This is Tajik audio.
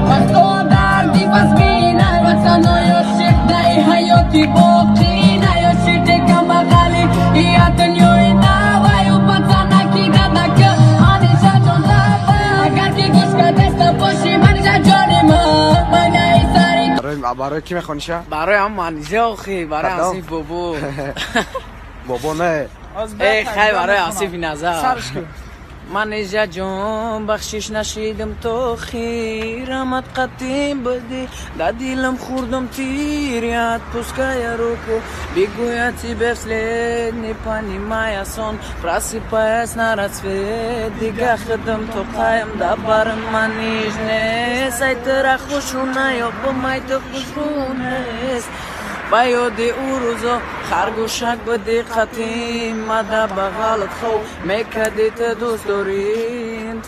وقت دردی پس بینه وطن یا شکل حیاتی باقی نه یا شکل کم بغلی یا دنیای نوی و پتنکی دردک آنیشا جان لبه اگر که گوش که دست باشی منیشا جانی من ایساری برای کی میخوانی شه؟ برای هم منیجه آخی برای آسیف بابو بابا نه ای خیلی برای آسیف نظر منیجه جان بخشش نشیدم تو خیرمت قدیم بدی در دیلم خوردم تیریت پوسکای روکو بگویتی بفلید نیپانی مایسان پراسی پایس نرسفید دیگه خدم تو قایم دبر منیج نیست ای تر خوشونه یا بمای تو خوشونست با یاد او روزا خرگوشک به دقتی مده بغلت خو میکدی تو دوست دارین